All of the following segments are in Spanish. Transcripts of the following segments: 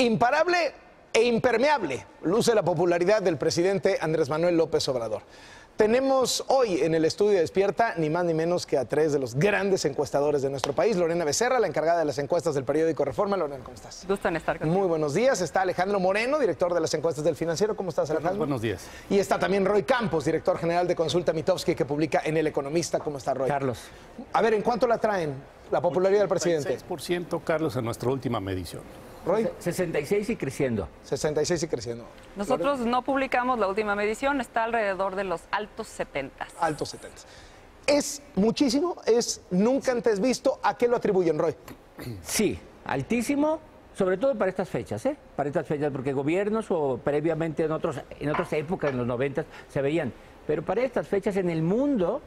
Imparable e impermeable luce la popularidad del presidente Andrés Manuel López Obrador. Tenemos hoy en el estudio Despierta ni más ni menos que a tres de los grandes encuestadores de nuestro país. Lorena Becerra, la encargada de las encuestas del periódico Reforma. Lorena, ¿cómo estás? Gusto en estar contigo. Muy buenos días. Está Alejandro Moreno, director de las encuestas del Financiero. ¿Cómo estás, Alejandro? Buenos días. Y está también Roy Campos, director general de Consulta Mitofsky, que publica en El Economista. ¿Cómo está, Roy? Carlos. A ver, ¿en cuánto la traen la popularidad del presidente? 6%, Carlos, en nuestra última medición. Roy, 66 y creciendo. 66 y creciendo. Nosotros no publicamos la última medición, está alrededor de los altos 70. Altos 70. ¿Es muchísimo? ¿Es nunca antes visto? ¿A qué lo atribuyen, Roy? Sí, altísimo, sobre todo para estas fechas, ¿eh? Para estas fechas, porque gobiernos o previamente en otras épocas, en los 90, se veían. Pero para estas fechas en el mundo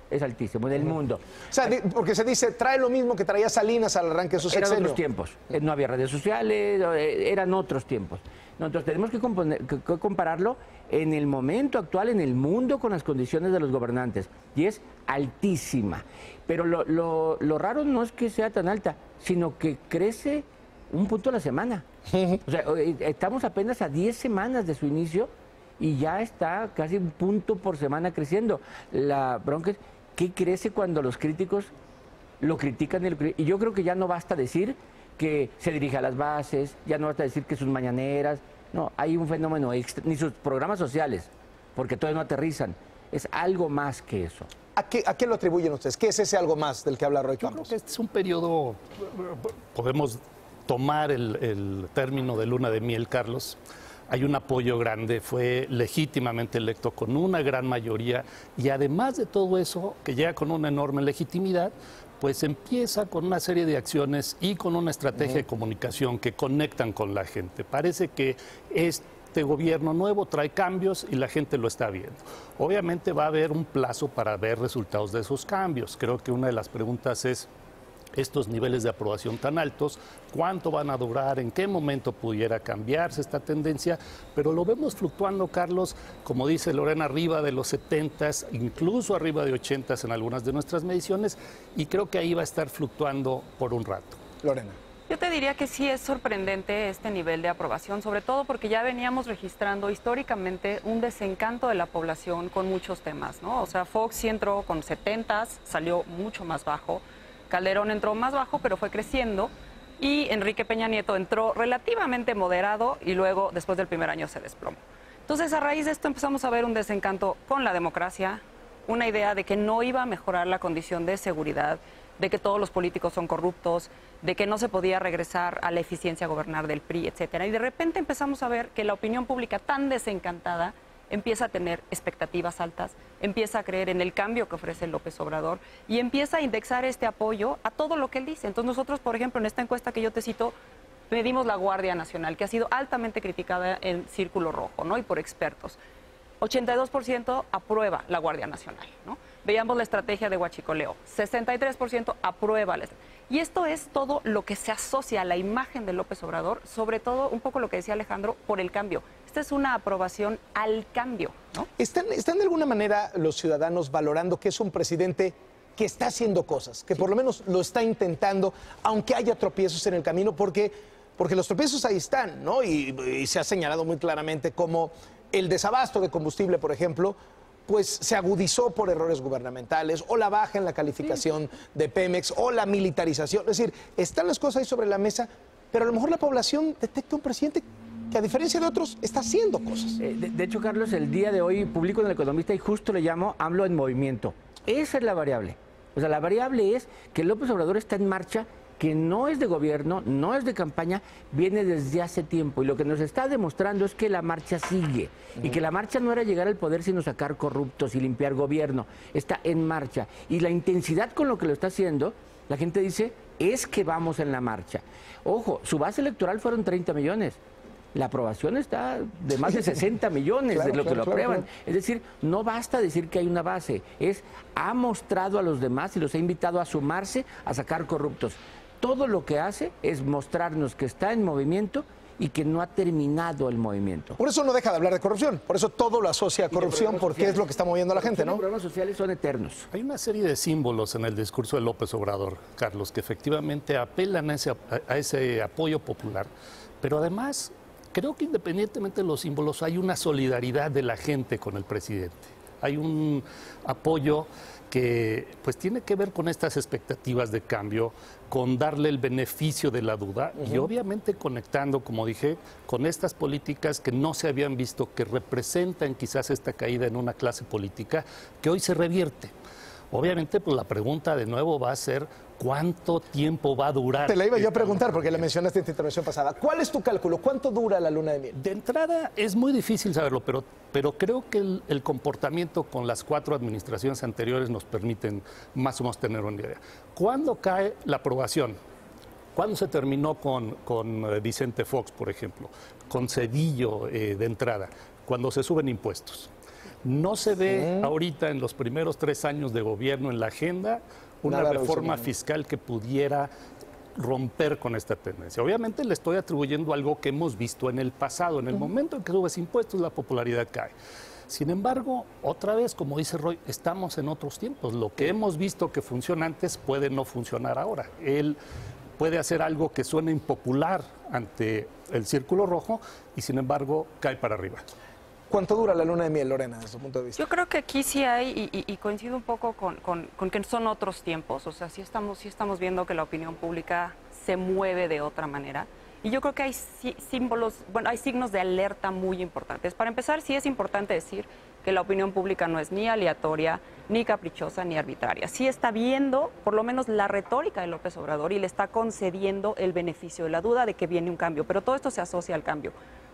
es altísimo, en el mundo. O sea, porque se dice, trae lo mismo que traía Salinas al arranque de su sexenio. Eran otros tiempos, no había redes sociales, eran otros tiempos. Entonces tenemos que compararlo en el momento actual, en el mundo, con las condiciones de los gobernantes. Y es altísima. Pero lo raro no es que sea tan alta, sino que crece un punto a la semana. O sea, estamos apenas a 10 semanas de su inicio y ya está casi un punto por semana creciendo. La bronca es que crece cuando los críticos lo critican. Y yo creo que ya no basta decir que se dirige a las bases, ya no basta decir que sus mañaneras. No, hay un fenómeno extra, ni sus programas sociales, porque todavía no aterrizan. Es algo más que eso. ¿A qué lo atribuyen ustedes? ¿Qué es ese algo más del que habla Roy Yo Campos? creo que este es un periodo, podemos tomar el término de luna de miel, Carlos. Hay un apoyo grande, fue legítimamente electo con una gran mayoría y además de todo eso, que llega con una enorme legitimidad, pues empieza con una serie de acciones y con una estrategia de comunicación que conectan con la gente. Parece que este gobierno nuevo trae cambios y la gente lo está viendo. Obviamente va a haber un plazo para ver resultados de esos cambios. Creo que una de las preguntas es, estos niveles de aprobación tan altos, ¿cuánto van a durar? ¿En qué momento pudiera cambiarse esta tendencia? Pero lo vemos fluctuando, Carlos, como dice Lorena, arriba de los 70s, incluso arriba de 80s en algunas de nuestras mediciones, y creo que ahí va a estar fluctuando por un rato. Lorena. Yo te diría que sí es sorprendente este nivel de aprobación, sobre todo porque ya veníamos registrando históricamente un desencanto de la población con muchos temas, ¿no? O sea, Fox sí entró con 70s, salió mucho más bajo. Calderón entró más bajo, pero fue creciendo, y Enrique Peña Nieto entró relativamente moderado y luego, después del primer año, se desplomó. Entonces, a raíz de esto empezamos a ver un desencanto con la democracia, una idea de que no iba a mejorar la condición de seguridad, de que todos los políticos son corruptos, de que no se podía regresar a la eficiencia gobernar del PRI, etcétera. Y de repente empezamos a ver que la opinión pública tan desencantada empieza a tener expectativas altas, empieza a creer en el cambio que ofrece López Obrador y empieza a indexar este apoyo a todo lo que él dice. Entonces nosotros, por ejemplo, en esta encuesta que yo te cito, medimos la Guardia Nacional, que ha sido altamente criticada en Círculo Rojo, ¿no? Y por expertos. 82% aprueba la Guardia Nacional, ¿no? Veíamos la estrategia de huachicoleo, 63% aprueba. Y esto es todo lo que se asocia a la imagen de López Obrador, sobre todo un poco lo que decía Alejandro, por el cambio. Esta es una aprobación al cambio, ¿no? ¿Están de alguna manera los ciudadanos valorando que es un presidente que está haciendo cosas, que por lo menos lo está intentando, aunque haya tropiezos en el camino? Porque los tropiezos ahí están, ¿no? Y se ha señalado muy claramente como el desabasto de combustible, por ejemplo, pues se agudizó por errores gubernamentales, o la baja en la calificación de Pemex, o la militarización. Es decir, están las cosas ahí sobre la mesa, pero a lo mejor la población detecta un presidente que, a diferencia de otros, está haciendo cosas. De hecho, Carlos, el día de hoy publico en El Economista y justo le llamo AMLO en movimiento. Esa es la variable. O sea, la variable es que López Obrador está en marcha, que no es de gobierno, no es de campaña, viene desde hace tiempo. Y lo que nos está demostrando es que la marcha sigue. Y que la marcha no era llegar al poder sino sacar corruptos y limpiar gobierno. Está en marcha. Y la intensidad con lo que lo está haciendo, la gente dice, es que vamos en la marcha. Ojo, su base electoral fueron 30 millones. La aprobación está de más de 60 millones de lo que lo aprueban. Es decir, no basta decir que hay una base. Ha mostrado a los demás y los ha invitado a sumarse a sacar corruptos. Todo lo que hace es mostrarnos que está en movimiento y que no ha terminado el movimiento. Por eso no deja de hablar de corrupción, por eso todo lo asocia a corrupción, porque es lo que está moviendo a la gente, ¿no? Los programas sociales son eternos. Hay una serie de símbolos en el discurso de López Obrador, Carlos, que efectivamente apelan a ese apoyo popular, Pero además, creo que independientemente de los símbolos, hay una solidaridad de la gente con el presidente. Hay un apoyo que pues tiene que ver con estas expectativas de cambio, con darle el beneficio de la duda y obviamente conectando, como dije, con estas políticas que no se habían visto, que representan quizás esta caída en una clase política que hoy se revierte. Obviamente, pues la pregunta de nuevo va a ser ¿cuánto tiempo va a durar? Te la iba yo a preguntar porque la mencionaste en tu intervención pasada. ¿Cuál es tu cálculo? ¿Cuánto dura la luna de miel? De entrada es muy difícil saberlo, pero creo que el comportamiento con las 4 administraciones anteriores nos permiten más o menos tener una idea. ¿Cuándo cae la aprobación? ¿Cuándo se terminó con Vicente Fox, por ejemplo? Con Cedillo de entrada, cuando se suben impuestos. No se ve ahorita en los primeros 3 años de gobierno en la agenda una reforma fiscal que pudiera romper con esta tendencia. Obviamente le estoy atribuyendo algo que hemos visto en el pasado. En el momento en que subes impuestos, la popularidad cae. Sin embargo, otra vez, como dice Roy, estamos en otros tiempos. Lo que hemos visto que funciona antes puede no funcionar ahora. Él puede hacer algo que suene impopular ante el círculo rojo y, sin embargo, cae para arriba. ¿Cuánto dura la luna de miel, Lorena, desde su punto de vista? Yo creo que aquí sí hay, y coincido un poco con que son otros tiempos, o sea, sí estamos viendo que la opinión pública se mueve de otra manera. Y yo creo que hay símbolos, bueno, hay signos de alerta muy importantes. Para empezar, sí es importante decir que la opinión pública no es ni aleatoria, ni caprichosa, ni arbitraria. Sí está viendo, por lo menos, la retórica de López Obrador y le está concediendo el beneficio de la duda de que viene un cambio. Pero todo esto se asocia al cambio.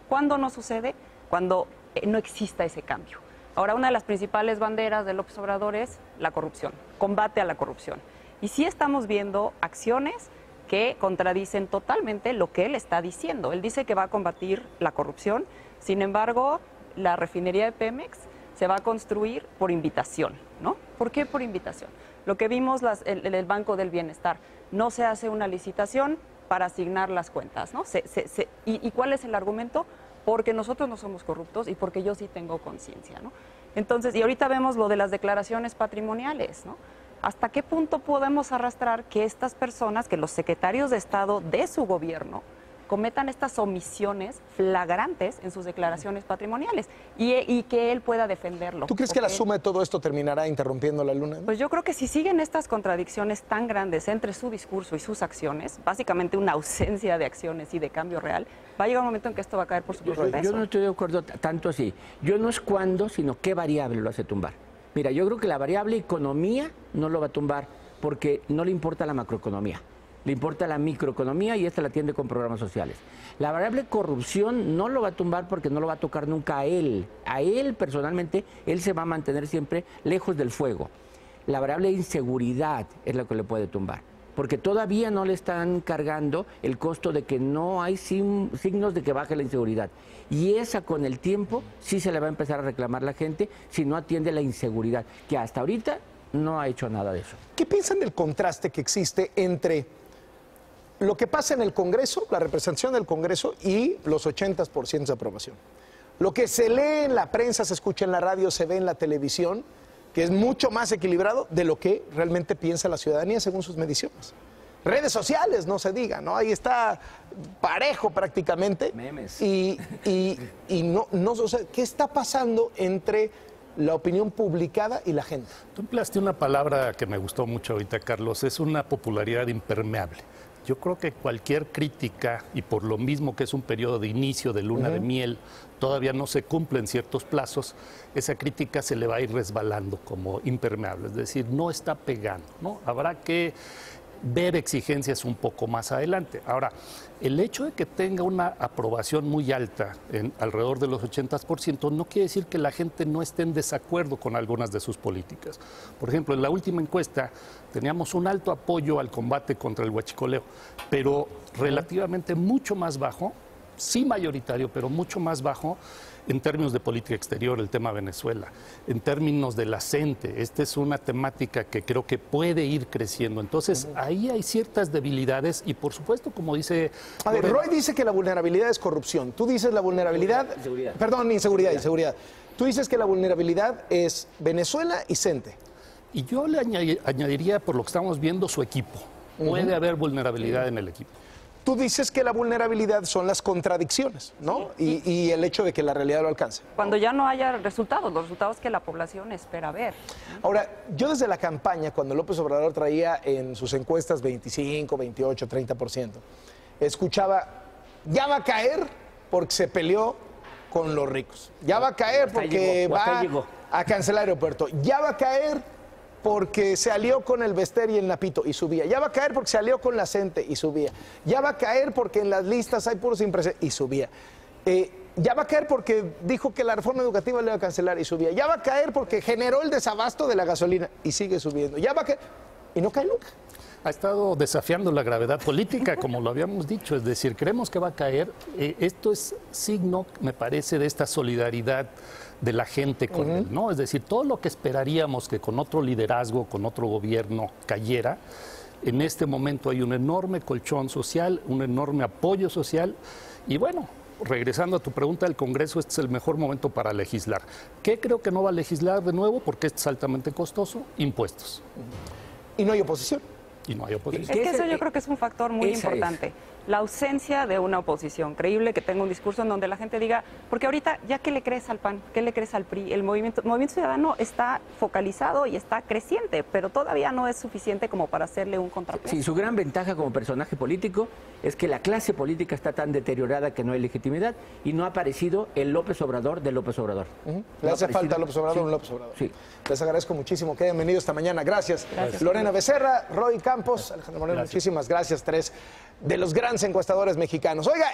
¿Cuándo no sucede? Cuando no exista ese cambio. Ahora, una de las principales banderas de López Obrador es la corrupción, combate a la corrupción. Y sí estamos viendo acciones que contradicen totalmente lo que él está diciendo. Él dice que va a combatir la corrupción, sin embargo, la refinería de Pemex se va a construir por invitación, ¿no? ¿Por qué por invitación? Lo que vimos en el Banco del Bienestar, no se hace una licitación para asignar las cuentas, ¿no? ¿Y cuál es el argumento? Porque nosotros no somos corruptos y porque yo sí tengo conciencia, ¿no? Entonces, y ahorita vemos lo de las declaraciones patrimoniales, ¿no? ¿Hasta qué punto podemos arrastrar que estas personas, que los secretarios de Estado de su gobierno, cometan estas omisiones flagrantes en sus declaraciones patrimoniales y que él pueda defenderlo? ¿Tú crees que la suma de todo esto terminará interrumpiendo la luna? Pues yo creo que si siguen estas contradicciones tan grandes entre su discurso y sus acciones, básicamente una ausencia de acciones y de cambio real, va a llegar un momento en que esto va a caer por su propio peso. Yo no estoy de acuerdo tanto así. Yo no es cuándo, sino qué variable lo hace tumbar. Mira, yo creo que la variable economía no lo va a tumbar porque no le importa la macroeconomía. Le importa la microeconomía y esta la atiende con programas sociales. La variable corrupción no lo va a tumbar porque no lo va a tocar nunca a él. A él personalmente, él se va a mantener siempre lejos del fuego. La variable inseguridad es lo que le puede tumbar. Porque todavía no le están cargando el costo de que no hay signos de que baje la inseguridad. Y esa con el tiempo sí se le va a empezar a reclamar la gente si no atiende la inseguridad, que hasta ahorita no ha hecho nada de eso. ¿Qué piensan del contraste que existe entre lo que pasa en el Congreso, la representación del Congreso y los 80% de aprobación? Lo que se lee en la prensa, se escucha en la radio, se ve en la televisión, que es mucho más equilibrado de lo que realmente piensa la ciudadanía según sus mediciones. Redes sociales, no se diga, ¿no? Ahí está parejo prácticamente. Memes. Y no, o sea, ¿qué está pasando entre la opinión publicada y la gente? Tú empleaste una palabra que me gustó mucho ahorita, Carlos, es una popularidad impermeable. Yo creo que cualquier crítica, y por lo mismo que es un periodo de inicio de luna de miel, todavía no se cumplen ciertos plazos, esa crítica se le va a ir resbalando como impermeable, es decir, no está pegando, ¿no? Habrá que ver exigencias un poco más adelante. Ahora, el hecho de que tenga una aprobación muy alta, alrededor de los 80%, no quiere decir que la gente no esté en desacuerdo con algunas de sus políticas. Por ejemplo, en la última encuesta teníamos un alto apoyo al combate contra el huachicoleo, pero relativamente mucho más bajo, sí mayoritario, pero mucho más bajo en términos de política exterior, el tema Venezuela, en términos de la CENTE. Esta es una temática que creo que puede ir creciendo. Entonces, ahí hay ciertas debilidades y, por supuesto, como dice... A ver, Roy dice que la vulnerabilidad es corrupción. Tú dices la vulnerabilidad... Inseguridad. Perdón, inseguridad. Tú dices que la vulnerabilidad es Venezuela y CENTE. Y yo le añadiría, por lo que estamos viendo, su equipo. Puede haber vulnerabilidad en el equipo. Tú dices que la vulnerabilidad son las contradicciones, ¿no? Y el hecho de que la realidad lo alcance. Cuando ya no haya resultados, los resultados que la población espera ver. Ahora, yo desde la campaña, cuando López Obrador traía en sus encuestas 25, 28, 30%, escuchaba, ya va a caer porque se peleó con los ricos. Ya va a caer porque va a cancelar el aeropuerto. Ya va a caer porque se alió con el Bester y el Napito y subía. Ya va a caer porque se alió con la CENTE y subía. Ya va a caer porque en las listas hay puros impresos y subía. Ya va a caer porque dijo que la reforma educativa le iba a cancelar y subía. Ya va a caer porque generó el desabasto de la gasolina y sigue subiendo. Ya va a caer y no cae nunca. Ha estado desafiando la gravedad política, como lo habíamos dicho, es decir, creemos que va a caer. Esto es signo, me parece, de esta solidaridad de la gente con él, ¿no? Es decir, todo lo que esperaríamos que con otro liderazgo, con otro gobierno cayera, en este momento hay un enorme colchón social, un enorme apoyo social y bueno, regresando a tu pregunta del Congreso, este es el mejor momento para legislar. ¿Qué creo que no va a legislar de nuevo? Porque es altamente costoso, impuestos. Y no hay oposición. Y no hay oposición. Es que eso yo creo que es un factor muy importante. La ausencia de una oposición creíble que tenga un discurso en donde la gente diga, porque ahorita ya ¿qué le crees al PAN? ¿Qué le crees al PRI? El movimiento Ciudadano está focalizado y está creciente, pero todavía no es suficiente como para hacerle un contrapeso. Sí, su gran ventaja como personaje político es que la clase política está tan deteriorada que no hay legitimidad y no ha aparecido el López Obrador de López Obrador. Le hace falta a López Obrador un López Obrador. Sí. Les agradezco muchísimo que hayan venido esta mañana. Gracias. Lorena Becerra, Roy Campos, Alejandro Moreno, muchísimas gracias. Tres de los grandes encuestadores mexicanos. Oiga.